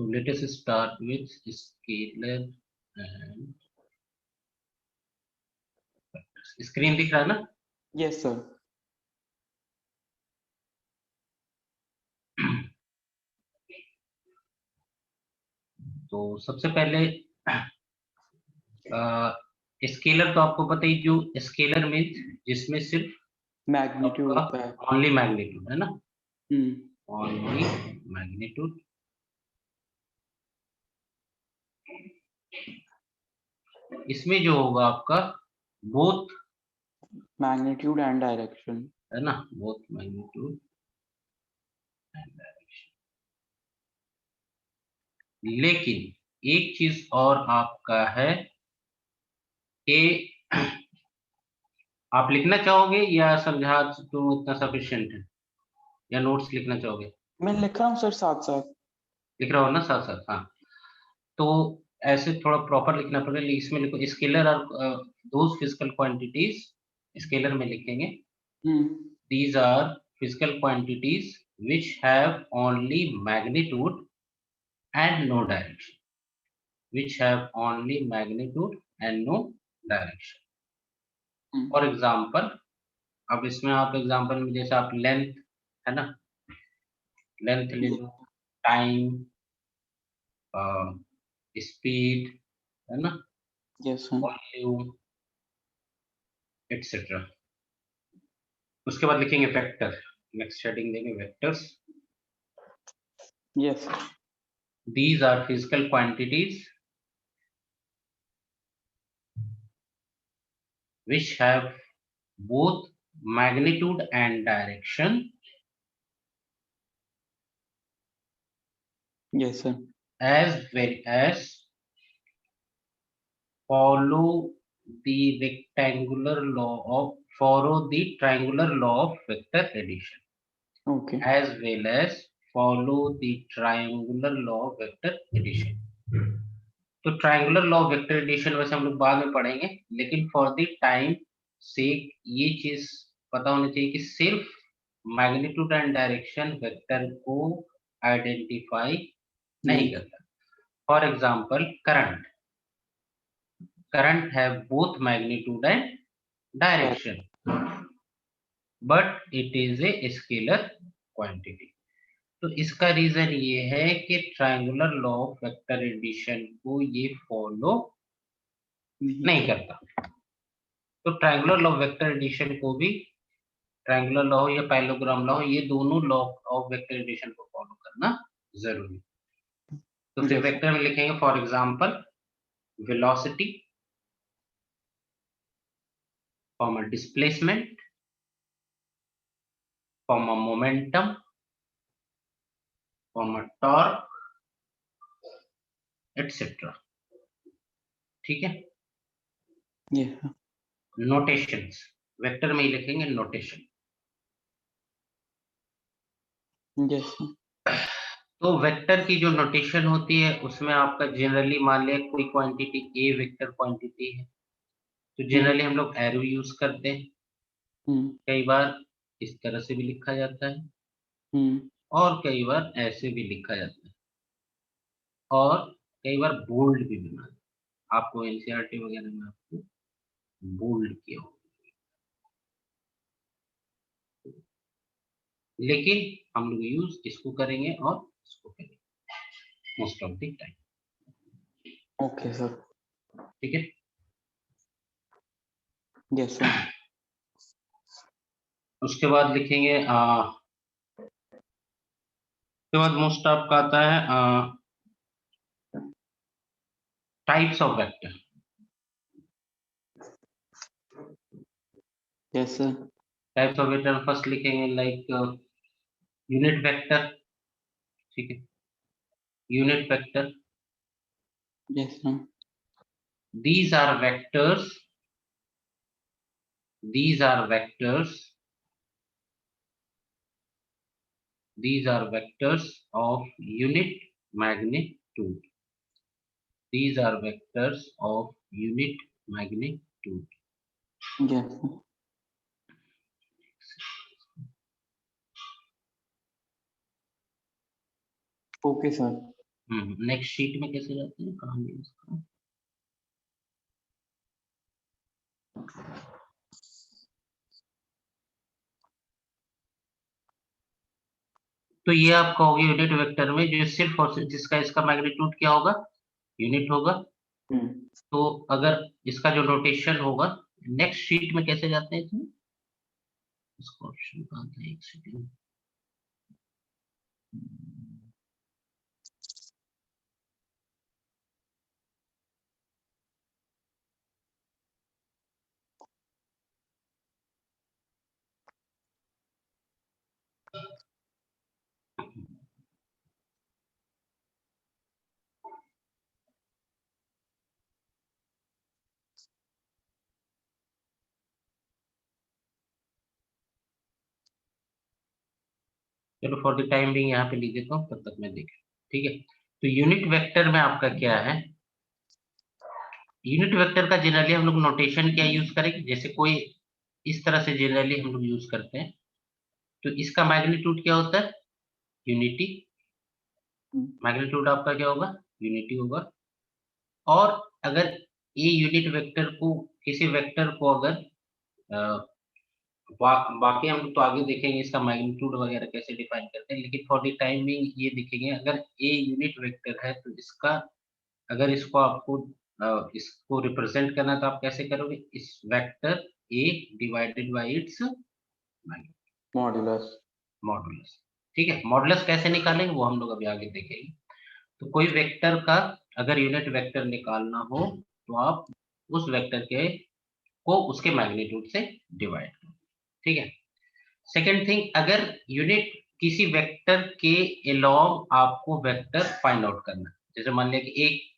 So let us start with scalar and screen दिख रहा है ना? Yes sir. तो सबसे पहले स्केलर तो आपको पता ही, जो स्केलर मीन्स जिसमें सिर्फ मैग्नीट्यूड होता है। ओनली मैग्नीट्यूड है ना, हम्म। Only magnitude. इसमें जो होगा आपका बोथ मैग्नीट्यूड एंड डायरेक्शन है ना, बोथ मैग्नीट्यूड एंड डायरेक्शन। लेकिन एक चीज और आपका है कि आप लिखना चाहोगे या समझा तो इतना सफिशिएंट है, या नोट्स लिखना चाहोगे? मैं लिख रहा हूँ सर साथ साथ। लिख रहा हो ना साथ साथ? हाँ, तो ऐसे थोड़ा प्रॉपर लिखना पड़ेगा। इसमें लिखो स्केलर और दोज फिजिकल क्वांटिटीज, स्केलर में लिखेंगे these are physical quantities which have only magnitude and no direction, which have only magnitude and no direction। For example, अब इसमें आप एग्जाम्पल में जैसे आप लेंथ है ना, लेंथ ले लो, टाइम, स्पीड है ना, यस सर। Volume etcetera. उसके बाद लिखेंगे वेक्टर, नेक्स्ट हेडिंग देंगे vectors. Yes. These are physical quantities which have both magnitude and direction yes sir. as well as follow the triangular law of vector addition, okay. as well as follow the triangular law of vector addition। तो triangular law of vector addition वैसे हम लोग बाद में पढ़ेंगे, लेकिन for the time से ये चीज पता होनी चाहिए कि सिर्फ मैग्नीट्यूड एंड डायरेक्शन वेक्टर को आइडेंटिफाई नहीं करता। For example current have both magnitude and direction, but it is a scalar quantity. तो इसका रीजन ये है कि triangular law of vector addition को ये फॉलो नहीं करता। तो triangular law of vector addition को भी, ट्रायंगुलर लॉ हो या पैरेललोग्राम लॉ हो, ये दोनों लॉ ऑफ वेक्टर एडिशन को फॉलो करना जरूरी। तो फिर वेक्टर में लिखेंगे for example velocity, comma displacement, comma momentum, comma torque etcetera. ठीक है। नोटेशंस वेक्टर में ही लिखेंगे नोटेशन। यस। तो वेक्टर की जो नोटेशन होती है उसमें आपका जनरली मान लिया कोई क्वांटिटी ए वेक्टर क्वांटिटी है, तो जनरली हम लोग एरो यूज करते हैं। कई बार इस तरह से भी लिखा जाता है और कई बार ऐसे भी लिखा जाता है, और कई बार बोल्ड भी बना है। आपको एनसीईआरटी वगैरह में आपको बोल्ड किया होगा, लेकिन हम लोग यूज इसको करेंगे और इसको करेंगे most of the time. Okay sir. ठीक है। Yes sir. उसके बाद लिखेंगे उसके बाद मोस्ट आपका आता है types of vector. Yes sir. Types of vector first लिखेंगे लाइक यूनिट वेक्टर। ठीक है, unit vector. Yes sir. these are vectors these are vectors these are vectors of unit magnitude. These are vectors of unit magnitude. Yes. Okay sir. Next sheet में कैसे जाते हैं, कहाँ है इसका? तो ये आपका होगा यूनिट वेक्टर में जो सिर्फ और सिर्फ जिसका इसका मैग्नीट्यूड क्या होगा, यूनिट होगा। तो अगर इसका जो नोटेशन होगा, नेक्स्ट शीट में कैसे जाते हैं इसमें, इसको ऑप्शन कहाँ था, एक सेकंड। चलो फॉर द टाइम भी यहाँ पे लिख देता हूँ, तब तक मैं देख, ठीक है। तो यूनिट वेक्टर में आपका क्या है, यूनिट वेक्टर का जनरली हम लोग नोटेशन क्या यूज करेंगे, जैसे कोई इस तरह से जनरली हम लोग यूज करते हैं। तो इसका मैग्नीट्यूड क्या होता है, यूनिटी, मैग्नीट्यूड आपका क्या होगा, यूनिटी होगा। और अगर ए यूनिट वेक्टर को, किसी वेक्टर को अगर बाकी हम लोग तो आगे देखेंगे इसका मैग्नीट्यूड वगैरह कैसे डिफाइन करते हैं, लेकिन फॉर द टाइम बिंग ये देखेंगे, अगर ए यूनिट वेक्टर है तो इसका, अगर इसको आपको इसको रिप्रेजेंट करना है तो आप कैसे करोगे, इस vector A divided by it's modulus. Modulus, ठीक है। मॉडुलस कैसे निकालेंगे वो हम लोग अभी आगे देखेंगे। तो कोई वेक्टर का अगर यूनिट वेक्टर निकालना हो तो आप उस वेक्टर के को उसके मैग्नीट्यूड से डिवाइड करो, ठीक है। सेकेंड थिंग, अगर यूनिट किसी वेक्टर के अलोंग आपको वेक्टर फाइंड आउट करना है, जैसे मान लिया कि एक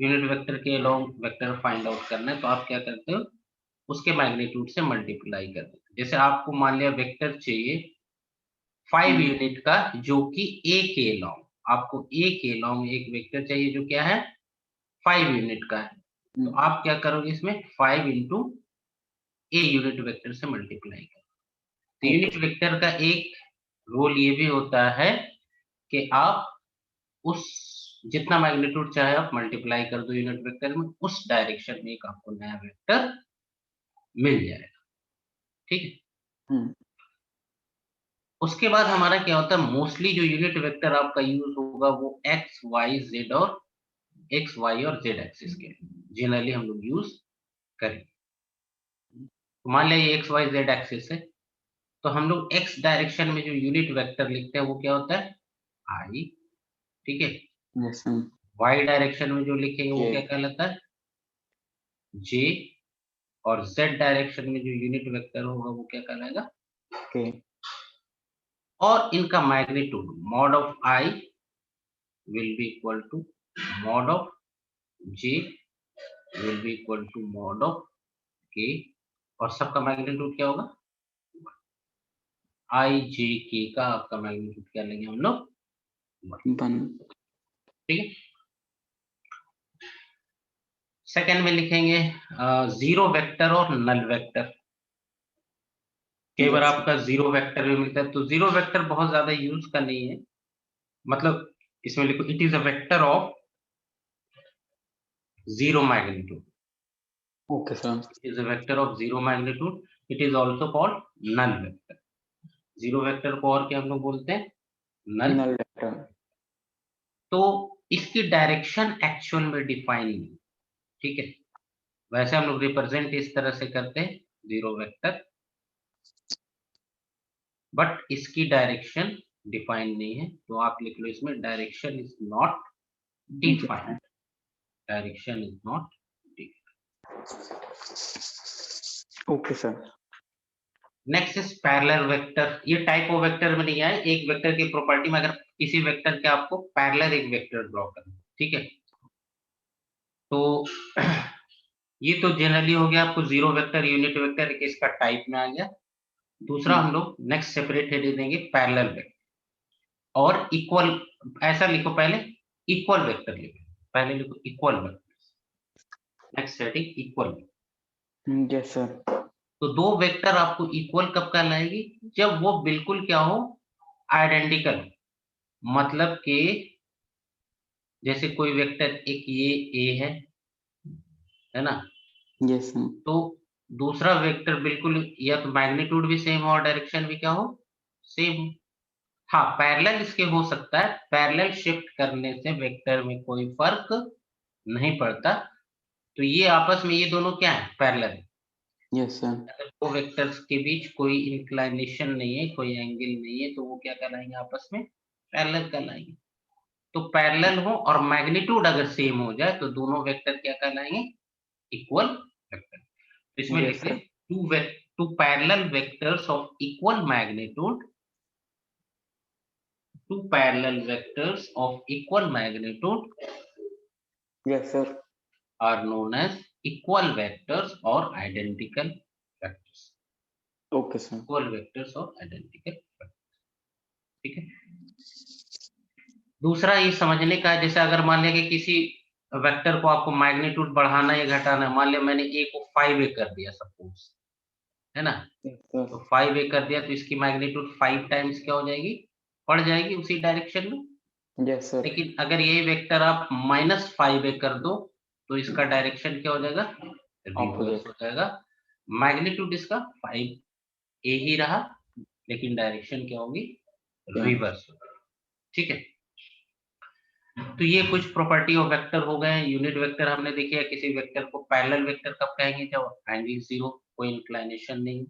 यूनिट वेक्टर के अलोंग वेक्टर फाइंड आउट करना है, तो आप क्या करते हो, उसके मैग्नीट्यूड से मल्टीप्लाई कर देते हो। जैसे आपको मान लिया वेक्टर चाहिए 5 यूनिट का जो कि ए के अलोंग, आपको ए के अलोंग एक वेक्टर चाहिए जो क्या है 5 यूनिट का है। तो आप क्या करोगे, इसमें 5 इंटू ए यूनिट वेक्टर से मल्टीप्लाई करो। तो यूनिट वेक्टर का एक रोल ये भी होता है कि आप उस जितना मैग्नीट्यूड चाहे आप मल्टीप्लाई कर दो यूनिट वेक्टर में, उस डायरेक्शन में एक आपको नया वेक्टर मिल जाएगा, ठीक है। उसके बाद हमारा क्या होता है, मोस्टली जो यूनिट वेक्टर आपका यूज होगा वो एक्स वाई जेड और एक्स वाई और जेड एक्सिस के जनरली हम लोग यूज करेंगे। तो मान लिया ये एक्स वाई जेड एक्सिस है, तो हम लोग एक्स डायरेक्शन में जो यूनिट वेक्टर लिखते हैं वो क्या होता है, आई, ठीक है। वाई डायरेक्शन में जो लिखेंगे वो क्या कहलाता है, जे। और जेड डायरेक्शन में जो यूनिट वेक्टर होगा वो क्या कहलाएगा, के। और इनका magnitude mod of I will be equal to mod of J will be equal to mod of K, और सबका मैग्नीट्यूड क्या होगा, आई जे के का आपका मैग्नीट्यूड क्या लेंगे हम लोग, 1, ठीक है। सेकंड में लिखेंगे जीरो वेक्टर और नल वेक्टर। कई बार आपका जीरो वेक्टर भी मिलता है, तो जीरो वेक्टर बहुत ज्यादा यूज का नहीं है, मतलब इसमें लिखो it is a vector of zero magnitude. Okay sir. It is a vector of zero magnitude, it is also called null vector. Zero vector को और क्या हम लोग बोलते हैं, नल वेक्टर। तो इसकी डायरेक्शन एक्चुअल में डिफाइन नहीं, ठीक है। वैसे हम लोग रिप्रेजेंट इस तरह से करते हैं जीरो वेक्टर, बट इसकी डायरेक्शन डिफाइन नहीं है, तो आप लिख लो इसमें direction is not defined, direction is not defined. Okay sir. Next is parallel vector. ये टाइप ऑफ वेक्टर में नहीं आए, एक वेक्टर की प्रॉपर्टी में अगर किसी वेक्टर के आपको पैरेलल एक वेक्टर ड्रॉ करना, ठीक है। तो ये तो जनरली हो गया आपको जीरो वेक्टर यूनिट वेक्टर एक इसका टाइप में आ गया। दूसरा हम लोग नेक्स्ट सेपरेट हेड देंगे पैरेलल वेक्टर और इक्वल, ऐसा लिखो पहले इक्वल वेक्टर लिखो, पहले लिखो equal vector, next heading equal. Yes sir. तो दो वेक्टर आपको इक्वल कब कहलाएगी, जब वो बिल्कुल क्या हो, आइडेंटिकल, मतलब कि जैसे कोई वेक्टर एक ये ए है ना? Yes sir. तो दूसरा वेक्टर बिल्कुल या तो मैग्नीट्यूड भी सेम हो और डायरेक्शन भी क्या हो? सेम हो। हाँ, पैरेलल इसके हो सकता है, पैरेलल शिफ्ट करने से वेक्टर में कोई फ़र्क नहीं पड़ता। तो ये आपस में ये दोनों क्या हैं? पैरेलल। Yes sir. अगर 2 वेक्टर्स के बीच कोई इंक्लिनेशन नहीं है, कोई एंगल नहीं है, तो वो क्या कहलाएँगे आपस में? पैरेलल कहलाएँगे। तो पैरेलल हो और मैग्नीट्यूड अगर सेम हो जाए, तो दोनों वेक्टर क्या कहलाएँगे? Equal vector. तो इसमें यस लिख लें sir. Two parallel vectors of equal magnitude two parallel vectors of equal magnitude yes sir. are known as equal vectors or identical vectors. Okay sir. Equal vectors or identical vectors. ठीक है। दूसरा ये समझने का है, जैसे अगर मान लिया कि किसी वेक्टर को आपको मैग्नीट्यूड बढ़ाना या घटाना है, मान लिया मैंने ए को 5a कर दिया सपोज, है ना? Yes sir. तो 5a कर दिया तो इसकी मैग्नीट्यूड 5 टाइम्स क्या हो जाएगी? बढ़ जाएगी उसी डायरेक्शन में। Yes sir. लेकिन अगर यही वेक्टर आप -5a कर दो, तो इसका डायरेक्शन क्या हो जाएगा? Reverse opposite. हो जाएगा। मैग्नीट्यूड इसका 5a ही रहा, लेकिन डायरेक्शन क्या होगी? चेंज। रिवर्स होगी। ठीक है? तो ये कुछ प्रॉपर्टी ऑफ वेक्टर हो गए। यूनिट वेक्टर हमने देखी है। किसी वेक्टर को पैरेलल वेक्टर कब कहेंगे? जब एंगल 0, कोई इंक्लिनेशन नहीं।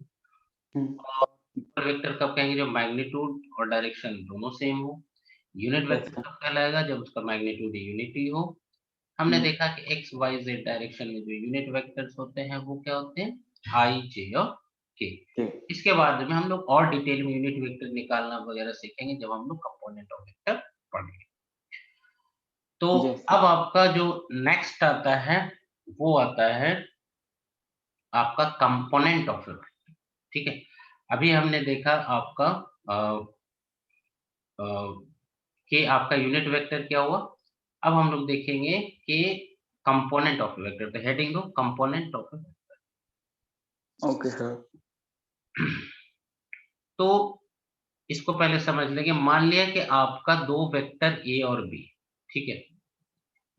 हम्म। और सुपर वेक्टर कब कहेंगे? जब मैग्नीट्यूड और डायरेक्शन दोनों सेम हो। Unit yes vector sir. कब कहलाएगा? जब उसका मैग्नीट्यूड यूनिटी हो। हमने हम्म। देखा कि एक्स वाई जेड डायरेक्शन में जो यूनिट वेक्टर्स होते हैं वो क्या होते हैं? आई, जे और के। ठीक। इसके बाद में हम लोग और डिटेल में यूनिट वेक्टर निकालना वगैरह सीखेंगे जब हम लोग कंपोनेंट ऑफ वेक्टर पढ़ेंगे। तो यस अब सर। आपका जो नेक्स्ट आता है वो आता है आपका कंपोनेंट ऑफ वेक्टर। ठीक है। अभी हमने देखा आपका अ, अ, कि आपका यूनिट वेक्टर क्या हुआ। अब हम लोग देखेंगे कि कंपोनेंट ऑफ वेक्टर। तो हेडिंग दो कंपोनेंट ऑफ। Okay sir. तो इसको पहले समझ लेंगे। मान लिया कि आपका दो वेक्टर ए और बी, ठीक है।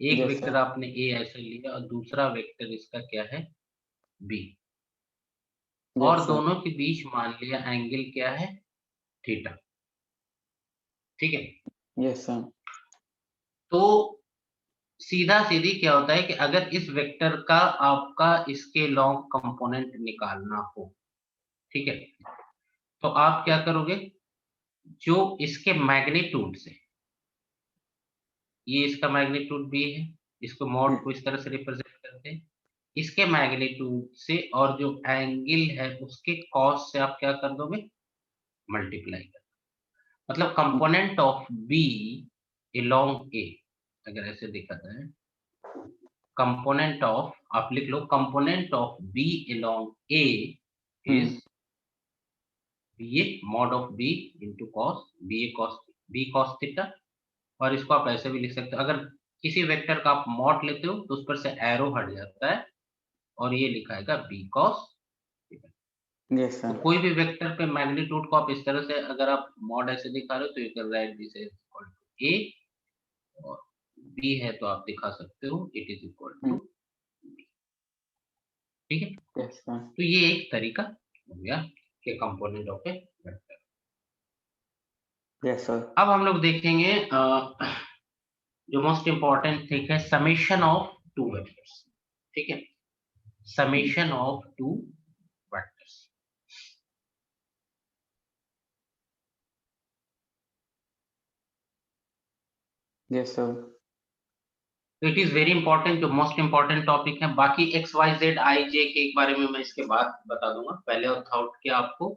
एक यस वेक्टर सर। आपने ए ऐसे लिया और दूसरा वेक्टर इसका क्या है? बी। और यस सर। दोनों के बीच मान लिया एंगल क्या है? थीटा। ठीक है। Yes sir. तो सीधा सीधी क्या होता है कि अगर इस वेक्टर का आपका इसके लॉन्ग कंपोनेंट निकालना हो, ठीक है, तो आप क्या करोगे? जो इसके मैग्नीट्यूड से, ये इसका मैग्नीट्यूड बी है, इसको मॉड को इस तरह से रिप्रेजेंट करते हैं। इसके मैग्नीट्यूड से और जो एंगल है उसके कॉस से आप क्या कर दोगे? मल्टीप्लाई कर। मतलब component of b along a, अगर ऐसे देखा जाए, कंपोनेंट ऑफ, आप लिख लो component of b along a is hmm. ये mod of b into cos b cos theta. और इसको आप ऐसे भी लिख सकते हो, अगर किसी वेक्टर का आप मॉड लेते हो तो उस पर से एरो हट जाता है और ये लिखाएगा बी कॉस थीटा। यस तो सर। कोई भी वेक्टर पे मैग्नीट्यूड को आप इस तरह से अगर आप मॉड ऐसे दिखा रहे हो तो you can write this is equal to a, और बी है तो आप दिखा सकते हो it is equal to b. ठीक है। Yes sir. तो ये एक तरीका हो गया कि component of a vector. Yes sir. अब हम लोग देखेंगे जो मोस्ट इंपॉर्टेंट थिंग है, समेशन ऑफ टू वेक्टर्स। ठीक है। Summation of two vectors. Yes sir. तो इट इज वेरी इंपॉर्टेंट, जो मोस्ट इंपॉर्टेंट टॉपिक है। बाकी एक्स वाई जेड आई जे के बारे में मैं इसके बाद बता दूंगा। पहले और थॉट के आपको,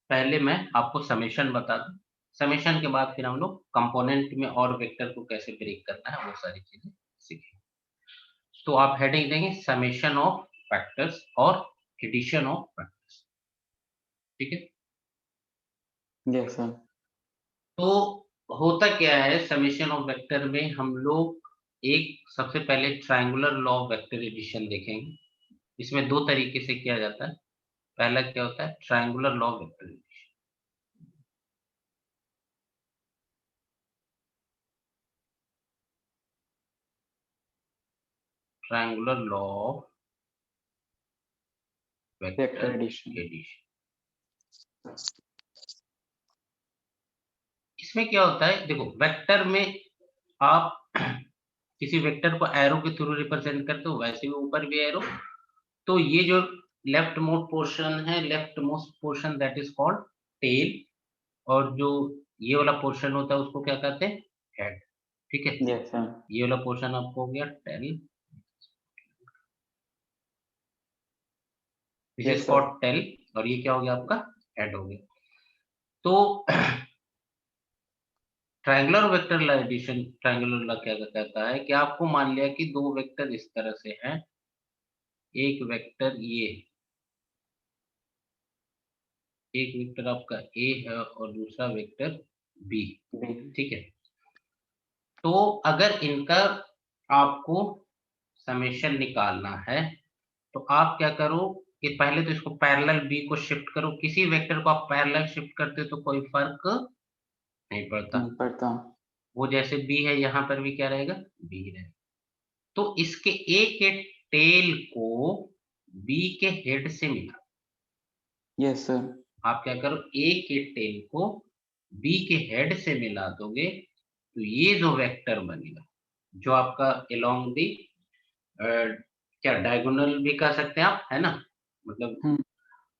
पहले मैं आपको समेशन बता दूं। समेशन के बाद फिर हम लोग कंपोनेंट में और वेक्टर को कैसे ब्रेक करना है वो सारी चीजें सीखेंगे। तो आप हेडिंग देंगे समेशन ऑफ फैक्टर्स और एडिशन ऑफ फैक्टर्स। ठीक है। Yes sir. तो होता क्या है समेशन ऑफ वेक्टर में, हम लोग एक सबसे पहले triangular law of vector addition देखेंगे। इसमें दो तरीके से किया जाता है। पहला क्या होता है? Triangular law of vector addition. triangular law of Vector addition. इसमें क्या होता है, देखो वेक्टर में आप किसी वेक्टर को एरो के थ्रू रिप्रेजेंट करते हो, वैसे भी ऊपर भी एरो। तो ये जो लेफ्ट मोस्ट पोर्शन है, left most portion that is called tail, और जो ये वाला पोर्शन होता है उसको क्या कहते हैं, हेड। ठीक है, Yes, sir. ये वाला पोर्शन आपको हो गया tail, this Yes, is sir. Called tail, और ये क्या हो गया आपका, हेड हो गया। तो triangular vector addition, triangular law क्या कहता है कि आपको मान लिया कि दो वेक्टर इस तरह से हैं, एक वेक्टर ये, एक वेक्टर आपका ए है और दूसरा वेक्टर बी। ठीक है, तो अगर इनका आपको समेशन निकालना है तो आप क्या करो कि पहले तो इसको पैरेलल बी को शिफ्ट करो। किसी वेक्टर को आप पैरेलल शिफ्ट करते हो तो कोई फर्क नहीं पड़ता। वो जैसे बी है यहाँ पर भी क्या रहेगा, बी रहेगा। तो इसके ए के टेल को बी के हेड से मिला। Yes, sir. आप क्या करो, ए के टेल को बी के हेड से मिला दोगे तो ये जो वेक्टर बनेगा, जो आपका अलोंग दी क्या डायगोनल भी कह सकते हैं आप, है ना, मतलब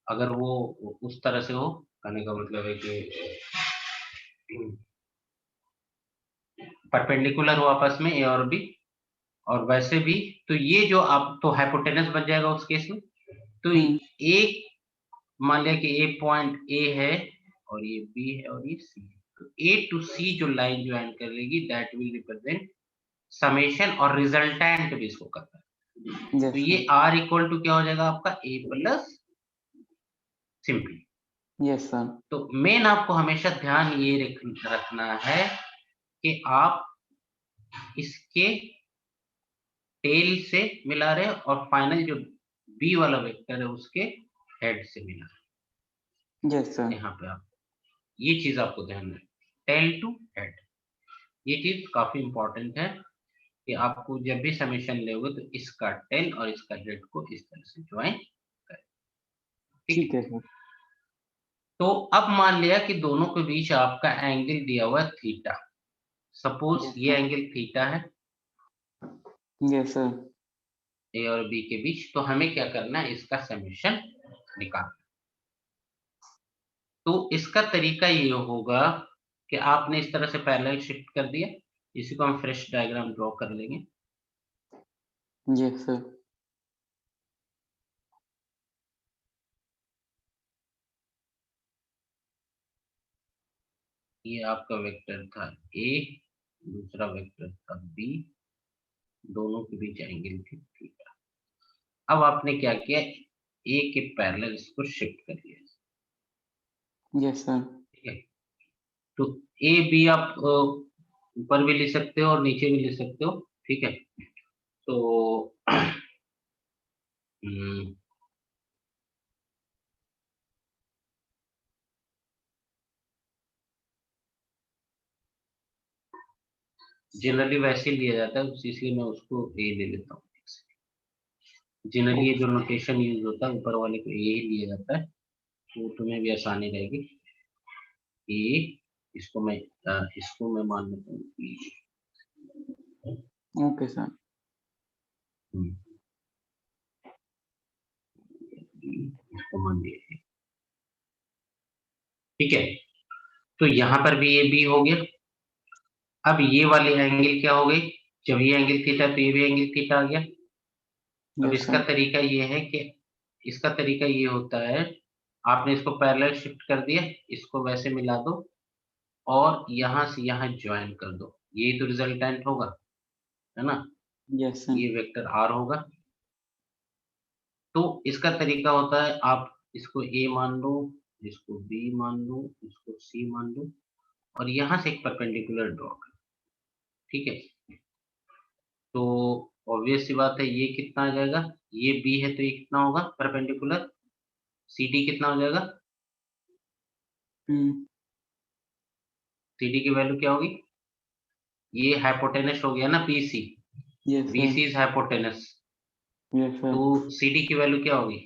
अगर वो उस तरह से हो, कहने का मतलब है कि परपेंडिकुलर हो आपस में ए और बी, और वैसे भी तो ये जो आप तो हाइपोटेनस बन जाएगा उस केस में। तो एक मान लिया कि ए पॉइंट ए है और ये बी है और ये सी है, तो ए टू सी जो लाइन ज्वाइन कर लेगी दैट विल रिप्रेजेंट समेशन, और रिजल्टेंट भी इसको करता है। Yes, तो ये आर इक्वल टू क्या हो जाएगा आपका, ए प्लस सिंपली। Yes, sir. तो मेन आपको हमेशा ध्यान ये रखना है कि आप इसके टेल से मिला रहे और फाइनल जो बी वाला वेक्टर है उसके हेड से मिला रहे। Yes, sir. यहाँ पे आप ये चीज आपको ध्यान रखना, टेल टू हेड, ये चीज काफी इंपॉर्टेंट है कि आपको जब भी समेशन लोगे तो इसका टेल और इसका हेड को इस तरह से ज्वाइन करें। ठीक है सर। तो अब मान लिया कि दोनों के बीच आपका एंगल दिया हुआ है थीटा, सपोज ये एंगल थीटा है यस सर। ए और बी के बीच, तो हमें क्या करना है, इसका समेशन निकालना। तो इसका तरीका ये होगा कि आपने इस तरह से पैरेलल शिफ्ट कर दिया, इसी को हम फ्रेश डायग्राम ड्रॉ कर लेंगे। Yes sir. ये आपका वेक्टर था ए, दूसरा वेक्टर था बी, दोनों के बीच एंगल थी थीटा। अब आपने क्या किया, ए के पैरेलल इसको शिफ्ट कर दिया। Yes sir. ठीक है, तो ए बी आप ऊपर भी ले सकते हो और नीचे भी ले सकते हो। ठीक है, तो जनरली वैसे लिया जाता है, इसलिए मैं उसको ए ले लेता हूँ। जनरली ये जो नोटेशन यूज होता है ऊपर वाले को ए ही लिया जाता है, तो तुम्हें भी आसानी रहेगी। ए, इसको मैं मान लेता हूँ। Okay sir. इसको मान लिया, ठीक है। तो यहाँ पर भी ये बी हो गया। अब ये वाली एंगल क्या हो गई, जब ये एंगल थीटा तो ये भी एंगल थीटा आ गया। अब इसका तरीका ये है कि इसका तरीका ये होता है, आपने इसको पैरेलल शिफ्ट कर दिया, इसको वैसे मिला दो और यहाँ से यहाँ ज्वाइन कर दो, ये तो रिजल्टेंट होगा, है ना। Yes sir. ये वेक्टर आर होगा। तो इसका तरीका होता है, आप इसको ए मान लो, इसको बी मान लो, इसको सी मान लो, और यहाँ से एक परपेंडिकुलर ड्रॉ कर। ठीक है, तो ऑब्वियस सी बात है, ये कितना आ जाएगा, ये बी है तो ये कितना होगा परपेंडिकुलर, सी डी कितना हो जाएगा, सी डी की वैल्यू क्या होगी, ये हाइपोटेनस हो गया ना B C, B C is hypotenuse, Yes, sir. तो CD की वैल्यू क्या होगी?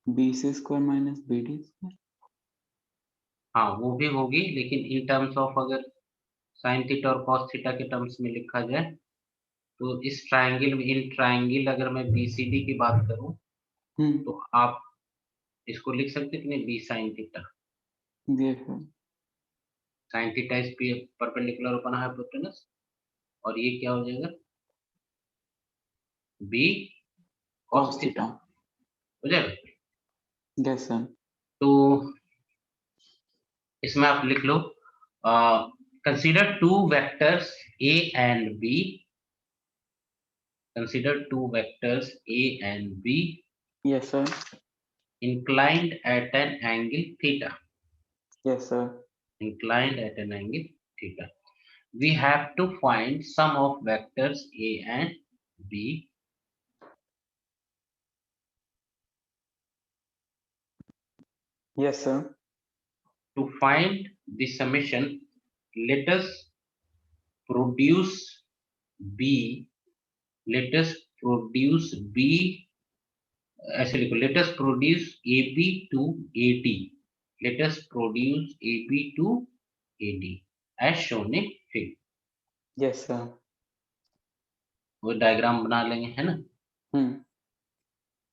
BC square minus BD square. हाँ, वो भी होगी, लेकिन इन टर्म्स ऑफ अगर साइन थीटा और कॉस थीटा के टर्म्स में लिखा जाए, तो इस ट्रायंगल में, इन ट्रायंगल अगर मैं BCD की बात करूं, तो आप इसको लिख सकते हैं कि नहीं, B sine theta. Yes, sir. Sine theta is perpendicular upon hypotenuse, और ये क्या हो जाएगा? B cos Cos theta theta. हो जाएगा। Yes, sir. तो इसमें आप लिख लो, consider two vectors A and B, consider two vectors A and B Yes, sir. inclined at an angle theta. Yes, sir. Inclined at an angle theta. We have to find sum of vectors A and B. Yes, sir. To find the summation, let us produce B. Let us produce B. ऐसे लिखो, let us produce AB to AD. Let us produce AB to AD as shown in figure. Yes, sir. वो diagram बना लेंगे, है ना। Hmm.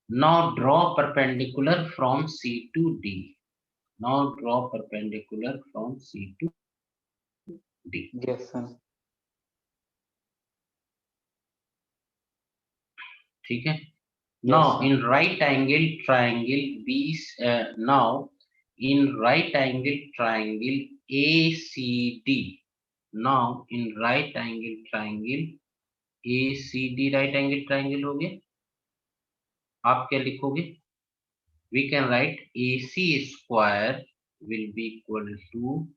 Now draw perpendicular from C to D. Now draw perpendicular from C to D. Yes, sir. ठीक है। Yes, Now sir. in right angle triangle B, now in right angle triangle ACD. Now in right angle triangle ACD, right angle triangle हो गया। आप क्या लिखोगे? We can write AC square will be equal to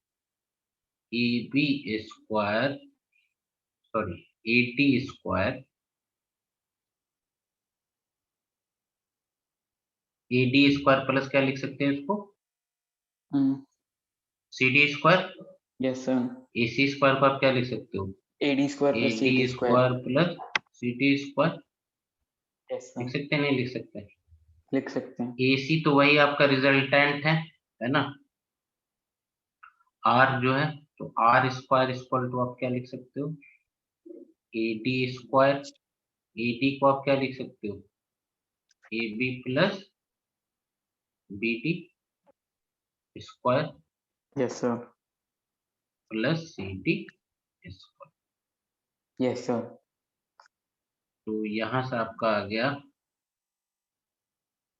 AB square, sorry, AD square, AD square plus क्या लिख सकते हैं इसको? Hmm. CD square. Yes, sir. AC square को आप क्या लिख सकते हो? AD square plus AD CD square. Square plus CD square. Yes, sir. लिख सकते हैं, नहीं लिख सकते हैं? लिख सकते हैं। AC तो वही आपका रिजल्टेंट है ना। R जो है, तो R स्क्वायर इक्वल टू आप क्या लिख सकते हो? AD square. AD को आप क्या लिख सकते हो? AB plus BD square Yes, sir. Plus CD square. Yes, sir. तो यहाँ से आपका आ गया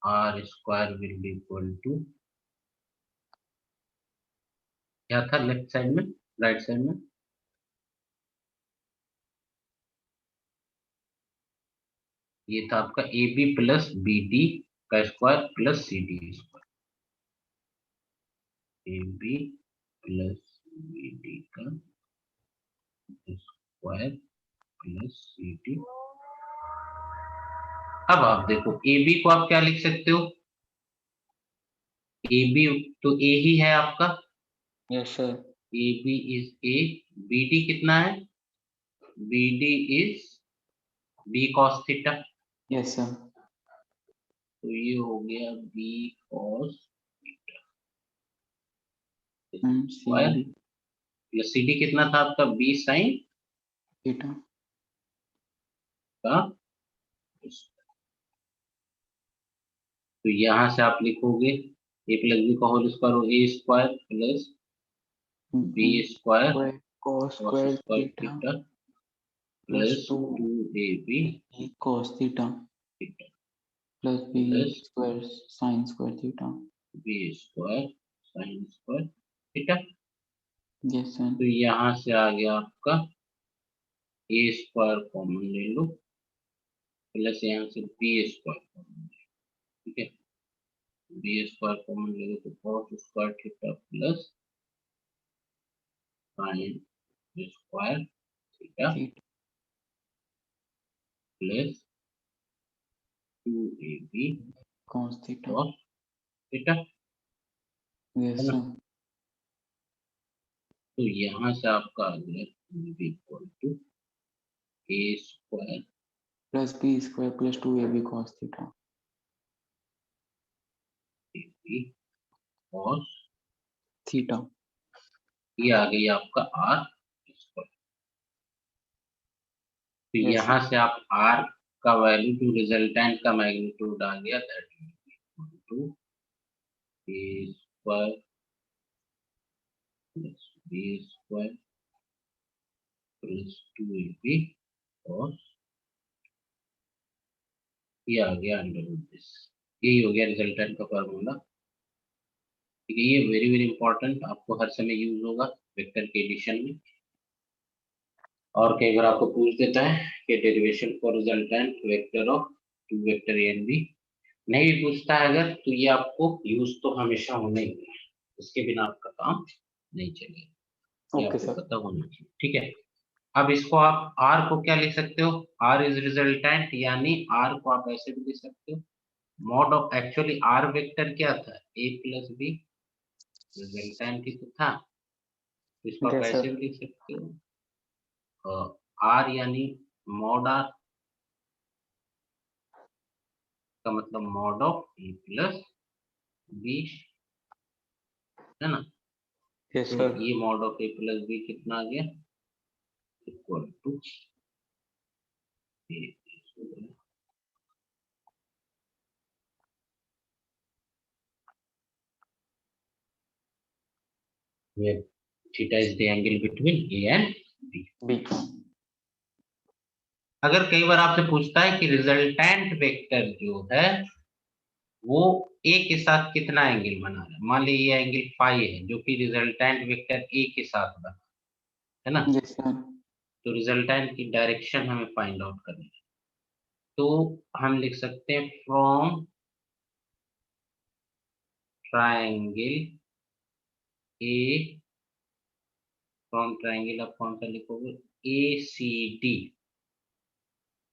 R square will be equal to, क्या था लेफ्ट साइड में, राइट साइड में? ये था आपका AB प्लस BD का square plus CD square. AB plus BD का स्क्वायर प्लस CD। अब आप देखो, AB को आप क्या लिख सकते हो? AB तो A ही है आपका। Yes, sir. AB is A। BD कितना है? BD is B cos theta. Yes, sir. तो ये हो गया B cos square CD plus CD कितना था आपका? B sin theta. का। तो यहाँ से आप लिखोगे A प्लस बी का होल स्क्वायर, और A square plus B square Square cos cos square square theta theta plus plus 2 2AB B cos theta theta plus B plus square sin square theta. B square sin square theta. Yes, sir. तो यहाँ से आ गया आपका A square common ले लो, plus यहाँ से B square common, ठीक है। B स्क्वायर कॉमन ले लो तो cos square theta plus sin square theta Theta. Plus 2AB Cos theta. cos theta, है Yes, ना। sir. तो यहाँ से आपका आ गया equal to A square plus B square plus 2ab cos theta cos theta. ये आ गई आपका r स्क्वायर। तो Yes, यहाँ से आप r का वैल्यू टू रिजल्टेंट का मैग्नीट्यूड आ गया, that to a square plus b square plus 2ab और ये आ गया अंडर रूट दिस। यही हो गया रिजल्टेंट का फार्मूला। ठीक है, ये वेरी वेरी इंपॉर्टेंट, आपको हर समय यूज होगा वेक्टर के एडिशन में। और कई बार आपको पूछ देता है कि derivation for resultant vector of two vector A and B, नहीं भी पूछता है अगर, तो ये आपको यूज तो हमेशा होना ही है, इसके बिना आपका काम नहीं चलेगा, ये ओके आपको सर। पता होना चाहिए। ठीक है, अब इसको आप r को क्या लिख सकते हो, r इज रिजल्टेंट, यानी r को आप ऐसे भी लिख सकते हो mod of, actually r vector क्या था, a प्लस बी, रिजल्टेंट ही तो था, तो इसको आप यस ऐसे सर। भी लिख सकते हो r यानी मॉड r का मतलब mod of a plus B, है ना। यस तो सर। ये mod of a plus B कितना आ गया, equal to where theta is the angle between a and b। B. अगर कई बार आपसे पूछता है कि रिजल्टेंट वेक्टर जो है वो ए के साथ कितना एंगल बना रहा है, मान लीजिए ये एंगल फाई है जो कि रिजल्टेंट वेक्टर ए के साथ बना है ना, यस सर। तो रिजल्टेंट की डायरेक्शन हमें फाइंड आउट करनी है। तो हम लिख सकते हैं from triangle A, from triangle आप कौन सा लिखोगे, A C D,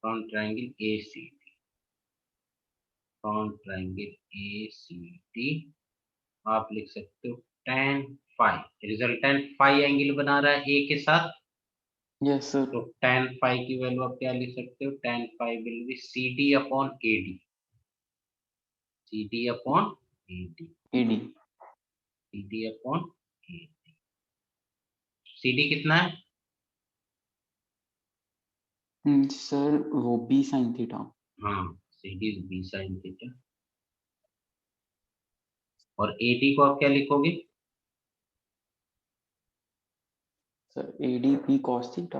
from triangle A C D, from triangle A C D आप लिख सकते हो tan phi, resultant phi angle बना रहा है ए के साथ, यस सर। तो tan फाई की वैल्यू आप क्या लिख सकते हो, tan phi will be C D upon A D, C D upon A D, ED. C D upon A D. C D कितना है, सर वो बी साइन थीटा। हाँ C D B sine theta, और A D को आप क्या लिखोगे, sir AD B cos theta.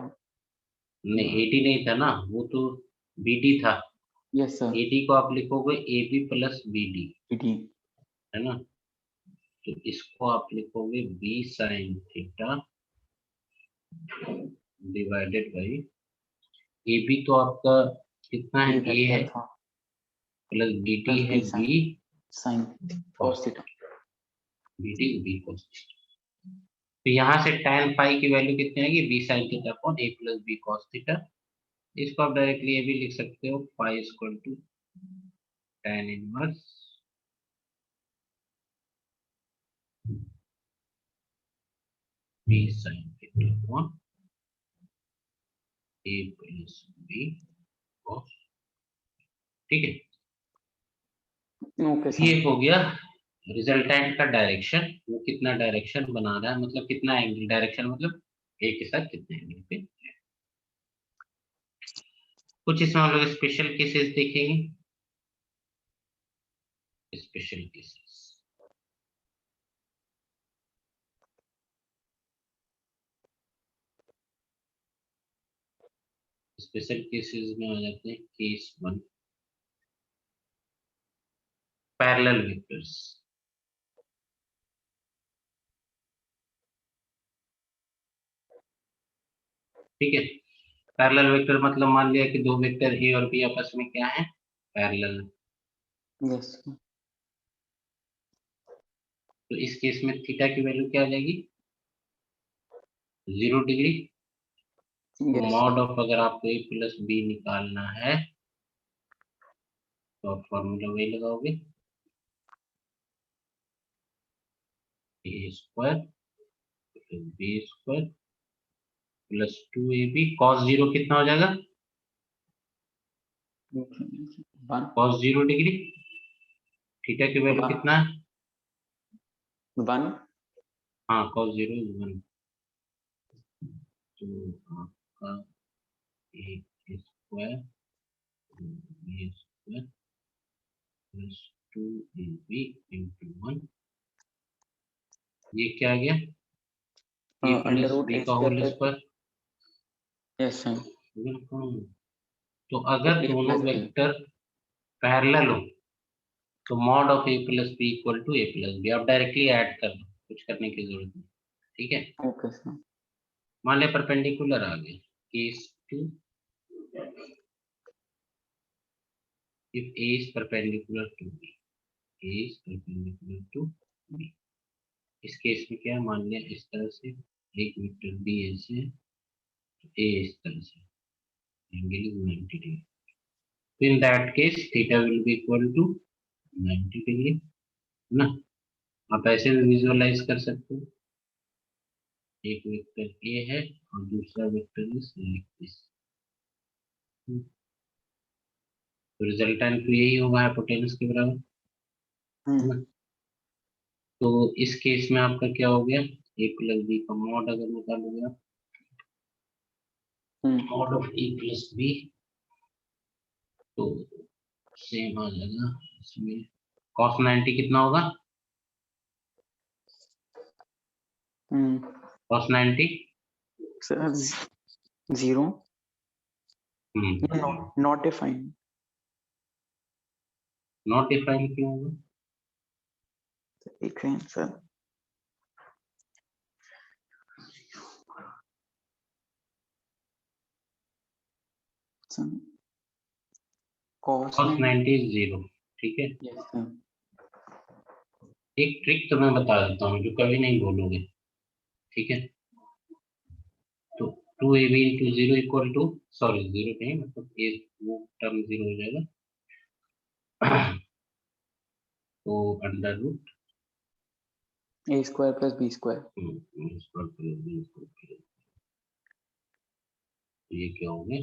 नहीं ए डी नहीं था ना, वो तो बी डी था, यस सर। ए डी को आप लिखोगे A B plus B D, ED. है ना। तो इसको आप लिखोगे B sine theta divided by A B, तो आपका कितना है, ए ए है वेक्टर था प्लस बी डी प्लस है B B sine cos cos theta. B D B cos. तो यहाँ से tan फाई की वैल्यू कितनी आएगी, B sine theta upon A plus B cos theta. इसको आप डायरेक्टली ये भी लिख सकते हो, phi equal to tan inverse B sine theta upon A plus B cos. ठीक है, ओके ये सर। हो गया रिजल्टेंट का डायरेक्शन, वो कितना डायरेक्शन बना रहा है, मतलब कितना एंगल, डायरेक्शन मतलब ए के साथ कितने एंगल पे। कुछ इसमें हम लोग स्पेशल केसेस देखेंगे, स्पेशल केसेस। स्पेशल केसेस में आ जाते हैं केस वन, पैरेलल वेक्टर्स। ठीक है, पैरेलल वेक्टर मतलब मान लिया कि दो वेक्टर ए और बी आपस में क्या है, पैरेलल। यस तो इस केस में थीटा की वैल्यू क्या आ जाएगी, 0 डिग्री। तो यस मॉड सर। ऑफ अगर आपको ए प्लस बी निकालना है तो आप फॉर्मूला वही लगाओगे, A square plus B square plus 2ab cos 0 कितना हो जाएगा, वन cos 0 डिग्री, थीटा की वैल्यू वन। कितना है? वन। हाँ cos 0 is 1, तो आपका a square b square plus 2ab into 1, ये क्या आ गया? a under plus root b A का whole square square. Yes sir. बिल्कुल। तो अगर ए दोनों प्लस बी। वेक्टर पैरेलल हो तो mod of a plus B equal to a plus B, आप डायरेक्टली ऐड कर दो, कुछ करने की जरूरत नहीं। ठीक है, ओके सर। मान लिया परपेंडिकुलर आ गए, case 2 if a is perpendicular to b, a is perpendicular to b, इस केस में क्या है, मान लिया इस तरह से एक वेक्टर b ऐसे, a इस तरह से, एंगल इज 90 डिग्री, तो in that case theta will be equal to 90 degree ना। आप ऐसे भी विजुअलाइज कर सकते हो, एक वेक्टर a है और दूसरा वेक्टर इज लाइक दिस, तो रिजल्टेंट तो यही होगा हाइपोटेनस के बराबर, है ना। तो इस केस में आपका क्या हो गया, a प्लस बी का मॉड अगर निकालोगे आप, mod of a plus B, तो सेम आ जाएगा इसमें, cos 90 कितना होगा, cos 90 sir zero not defined. Not define क्यों होगा? एक second sir. cos cos 90 is 0, ठीक है। Yes sir. एक ट्रिक तो मैं बता देता हूँ जो कभी नहीं बोलोगे, ठीक है। तो 2ab into 0 equal to, sorry 0 नहीं, मतलब ये वो टर्म 0 हो जाएगा, तो अंडर रूट ए स्क्वायर प्लस बी स्क्वायर। ये क्या हो गया,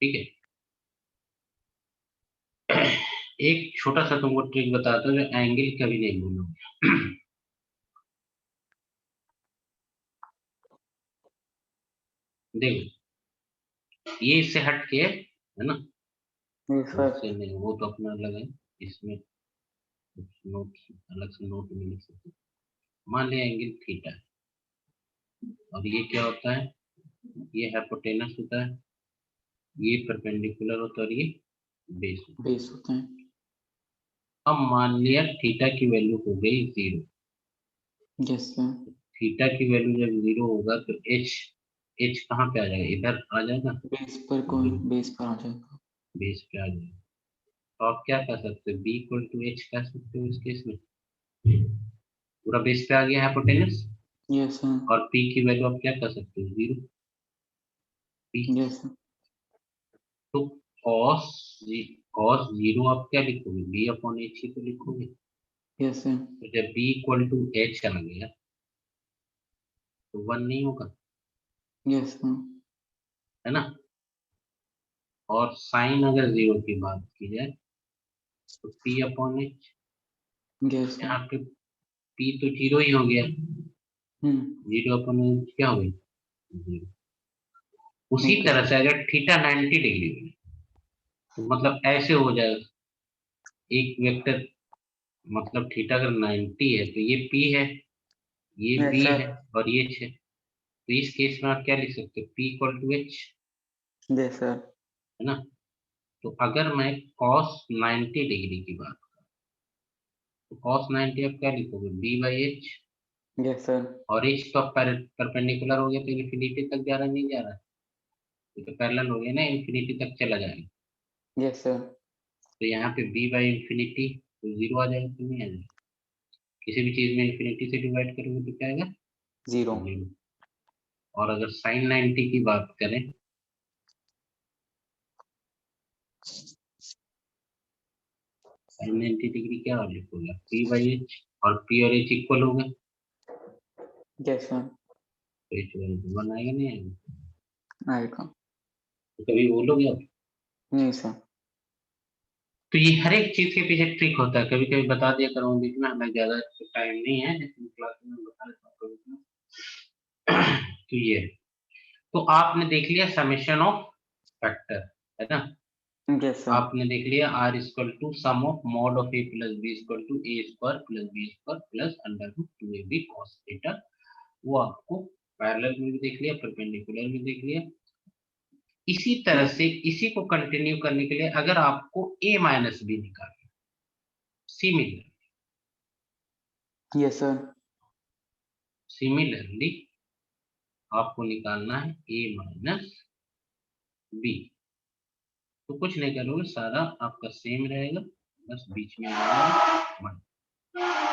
ठीक है। एक छोटा सा तुमको ट्रिक बताता हूँ जो एंगल कभी नहीं भूलोगे। देखो ये इससे हट के है ना, उससे नहीं, वो तो अपना अलग है, इसमें नोट अलग से नोट में लिख सकते। मान लिया एंगल थीटा है और ये क्या होता है, ये हाइपोटेनस होता है, ये परपेंडिकुलर होता है और ये बेस होता है। बेस होते हैं। अब मान लिया थीटा की वैल्यू हो गई 0, यस सर। थीटा की वैल्यू जब 0 होगा तो एच कहाँ पे आ जाएगा, इधर आ जाएगा, बेस पर कोई बेस पर आ जाएगा। बेस पे आ जाएगा। तो आप क्या कर सकते हो, बी इक्वल टू एच कह सकते हो इस केस में, पूरा बेस पे आ गया हाइपोटेनस, यस सर। और पी की वैल्यू आप क्या कर सकते हो, 0 पी। Yes sir. तो cos cos 0 आप क्या लिखोगे, बी अपॉन एच ही तो लिखोगे। Yes sir. तो जब बी इक्वल टू एच आ गया तो 1 नहीं होगा, यस सर। है ना। और साइन अगर 0 की बात की जाए तो P upon H, yes sir. यहाँ पे पी तो 0 ही हो गया, 0 अपॉन एच क्या हो गई, 0। उसी ओके तरह सर। से अगर थीटा 90 डिग्री हुई तो मतलब ऐसे हो जाएगा, एक वेक्टर, मतलब थीटा अगर 90 है तो ये P है, ये यस B सर। है और ये H है, तो इस केस में आप क्या लिख सकते हो, P equal to H, yes sir. है ना। तो अगर मैं cos 90 डिग्री की बात, तो cos 90 आप क्या लिखोगे, B by H, yes sir. और H तो अब परपेंडिकुलर हो गया तो इन्फिनिटी तक जा रहा नहीं जा रहा, ये तो पैरेलल हो गया ना, इन्फिनिटी तक चला जाएगा, यस सर। तो यहाँ पे B बाई इन्फिनिटी तो 0 आ जाएगा, तो नहीं आ जाएगा, किसी भी चीज में इन्फिनिटी से डिवाइड करोगे तो क्या आएगा, जीरो। 0। और अगर साइन 90 की बात करें, साइन 90 डिग्री क्या लिखोगे, पी बाई एच, और पी और एच इक्वल हो गए यस सर। तो एच वैल्यू 1 आएगा नहीं आएगा, आएगा। तो कभी बोलोगे आप? नहीं सर। तो ये हर एक चीज के पीछे ट्रिक होता है, कभी कभी बता दिया करूँ बीच में, हमें ज्यादा टाइम नहीं है लेकिन क्लास में बता देता हूँ कभी कभी। तो ये है। तो आपने देख लिया समेशन ऑफ फैक्टर, है ना? Yes sir. आपने देख लिया R equal to sum of mod of A plus B equal to A square plus B square plus under root 2ab cos theta. वो आपको पैरेलल में भी देख लिया, परपेंडिकुलर में देख लिया। इसी तरह से इसी को कंटिन्यू करने के लिए अगर आपको a माइनस बी निकालना, यस सर। सिमिलरली आपको निकालना है a माइनस बी। तो कुछ नहीं करोगे, सारा आपका सेम रहेगा, बस बीच में आ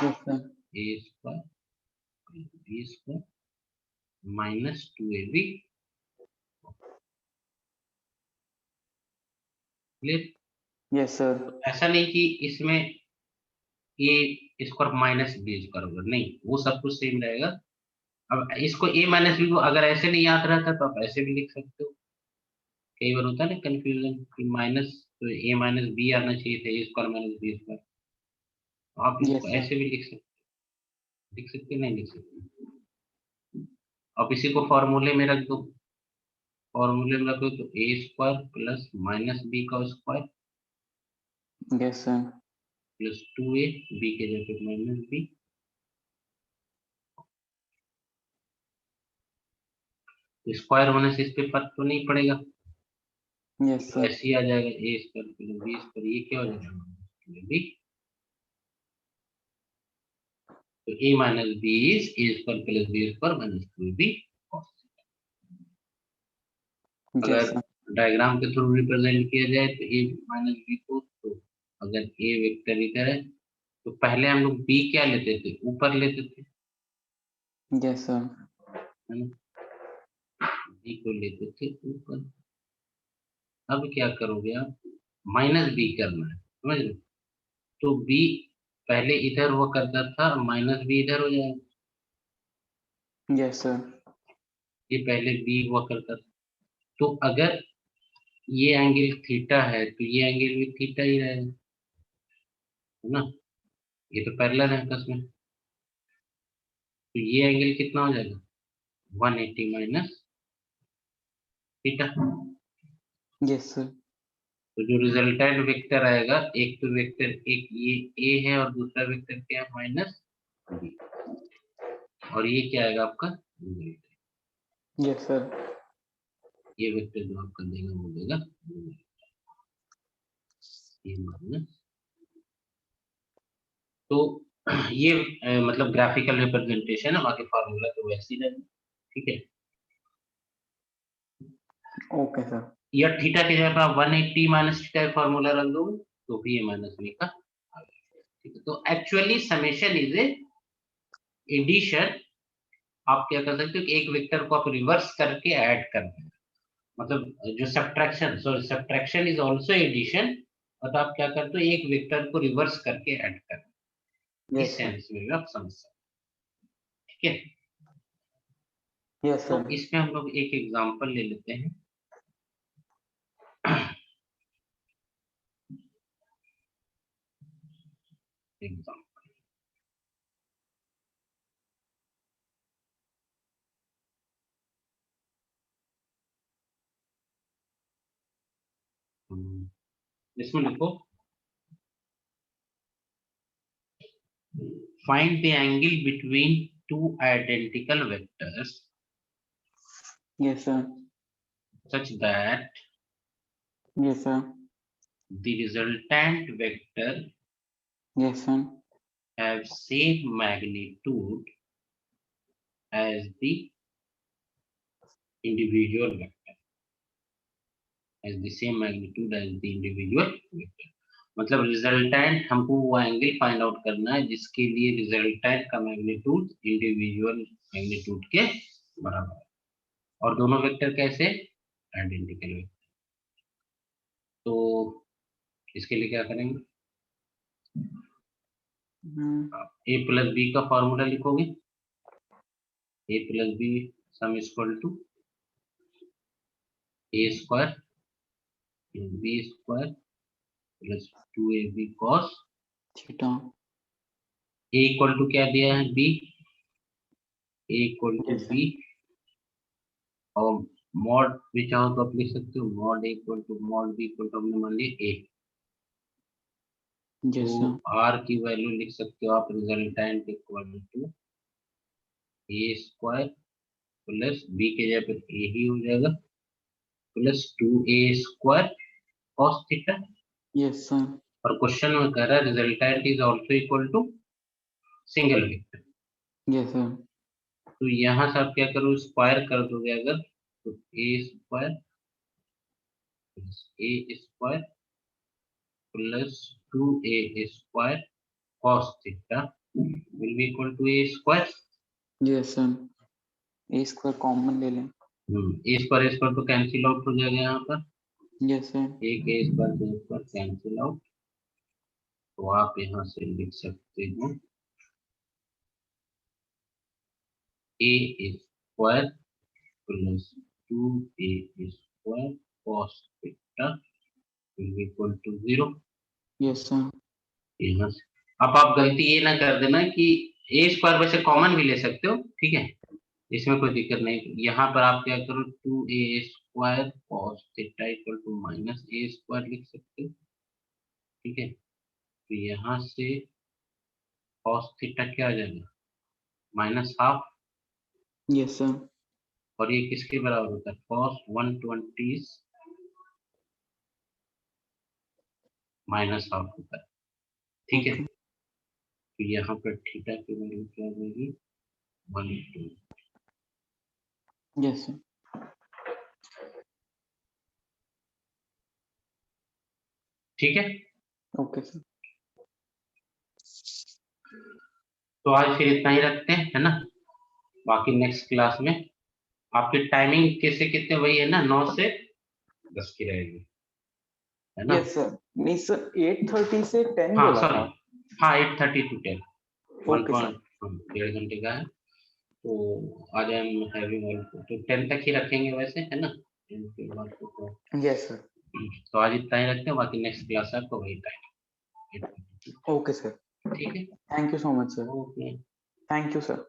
yes sir. A square B square minus 2ab। Clear? Yes sir. ऐसा नहीं कि इसमें A square minus B square होगा, नहीं, वो सब कुछ सेम रहेगा। अब इसको ए माइनस बी को अगर ऐसे नहीं याद रहता तो आप ऐसे भी लिख सकते हो। कई बार होता है ना कंफ्यूजन कि माइनस, तो ए माइनस बी आना चाहिए था, ए स्क्वायर माइनस बी स्क्वायर। आप इसको यस सर। ऐसे भी लिख सकते नहीं लिख सकते। आप इसी को फॉर्मूले में रख दो, फॉर्मूले में रखो तो A square plus minus B का square yes sir. Plus 2a, B के जगह माइनस बी। स्क्वायर होने से इस पे फर्क तो नहीं पड़ेगा, यस तो सर। ऐसे ही आ जाएगा A square plus B square, ये क्या हो जाएगा बी। तो a minus B is A square plus B square minus 2ab। Yes अगर सर। डायग्राम के थ्रू रिप्रेजेंट किया जाए तो a माइनस बी को, तो अगर a वेक्टर इधर है तो पहले हम लोग b क्या लेते थे, ऊपर लेते थे, यस सर। है ना? b को लेते थे ऊपर। अब क्या करोगे आप, माइनस बी करना है, समझ लो। तो b पहले इधर हुआ करता था, माइनस बी इधर हो जाएगा। Yes sir. ये पहले b हुआ करता था, तो अगर ये एंगल थीटा है तो ये एंगल भी थीटा ही रहेगा, है ना? ये तो पैरेलल है आपस में, तो ये एंगल कितना हो जाएगा 180 माइनस थीटा। Yes sir. तो जो रिजल्टेंट वेक्टर आएगा, एक तो वेक्टर एक ये ए है और दूसरा वेक्टर क्या है माइनस बी, और ये क्या आएगा आपका यस सर। ये वेक्टर जो आपका देगा वो देगा ये माइनस। तो ये मतलब ग्राफिकल रिप्रेजेंटेशन है, बाकी फार्मूला तो वैसे ही रहेगा, ठीक है? Okay sir. या थीटा की जगह पर आप 180 माइनस थीटा का फार्मूला रख दो तो भी ये माइनस बी का आ गया, ठीक है? तो actually summation is a addition. आप क्या कर सकते हो कि एक वेक्टर को आप रिवर्स करके ऐड कर दें, मतलब जो subtraction, sorry subtraction is also addition, और आप क्या करते हो एक वेक्टर को रिवर्स करके ऐड कर दें। इस यस सर। सेंस में भी आप समझ सकते हैं, ठीक है? यस तो सर। इसमें हम लोग एक एग्जांपल ले लेते हैं। एग्जांपल इसमें लिखो find the angle between two identical vectors yes sir. such that yes sir. the resultant vector yes sir. have same magnitude as the individual vector, as the same magnitude as the individual vector। मतलब resultant हमको वो angle find out करना है जिसके लिए resultant का magnitude individual magnitude के बराबर है, और दोनों वेक्टर कैसे आइडेंटिकल वेक्टर। तो इसके लिए क्या करेंगे, ए प्लस बी का फॉर्मूला लिखोगे, A plus B sum equal to A square B square plus 2ab cos theta. A equal to क्या दिया है B, A equal to Yes, sir. B, और मॉड भी चाहो तो आप लिख सकते हो, mod A equal to mod B equal to हमने मान लिया ए। Yes, sir. तो आर की वैल्यू लिख सकते हो आप resultant equal to A square plus B के जगह पर ए ही हो जाएगा plus 2a square cos theta. Yes, sir. और क्वेश्चन में कह रहा है resultant is also equal to single vector. Yes, sir. तो यहाँ से आप क्या करो, स्क्वायर कर दोगे अगर, तो A square plus 2a square cos theta will be equal to A square. Yes, sir. A square common ले लें। ए स्क्वायर तो कैंसिल आउट हो जाएगा यहाँ पर, Yes, sir. एक ए स्क्वायर कैंसिल आउट, तो आप यहाँ से लिख सकते हो A square plus 2a square cos theta will be equal to 0। Yes, sir. यहाँ से अब आप गलती ये ना कर देना कि ए स्क्वायर वैसे कॉमन भी ले सकते हो, ठीक है, इसमें कोई दिक्कत नहीं। यहाँ पर आप क्या करो 2a square cos theta equal to minus A square लिख सकते हो, ठीक है। तो यहाँ से cos थीटा क्या आ जाएगा माइनस हाफ, Yes, sir. और ये किसके बराबर होता है cos 120 माइनस हाफ होता है, ठीक है। Okay. तो यहाँ पर थीटा की वैल्यू क्या होगी 120। Yes, sir. ठीक है, Okay, sir. तो आज फिर इतना ही रखते हैं, है ना। बाकी नेक्स्ट क्लास में आपकी टाइमिंग कैसे कितने वही है ना, 9 से 10 की रहेगी, है ना। Yes, sir. नहीं सर 8:30 से 10 हाँ बोला सॉरी, था। हाँ 8:30 to 10, Okay, sir. 1.5 घंटे का है। तो आज हम हैविंग तो 10 तक ही रखेंगे वैसे, है ना, 10 के बाद तो Yes, sir. तो आज इतना ही रखते हैं, बाकी नेक्स्ट क्लास है आपको वही टाइम। Okay, sir. ठीक है, Thank you so much, sir. Okay. Thank you, sir.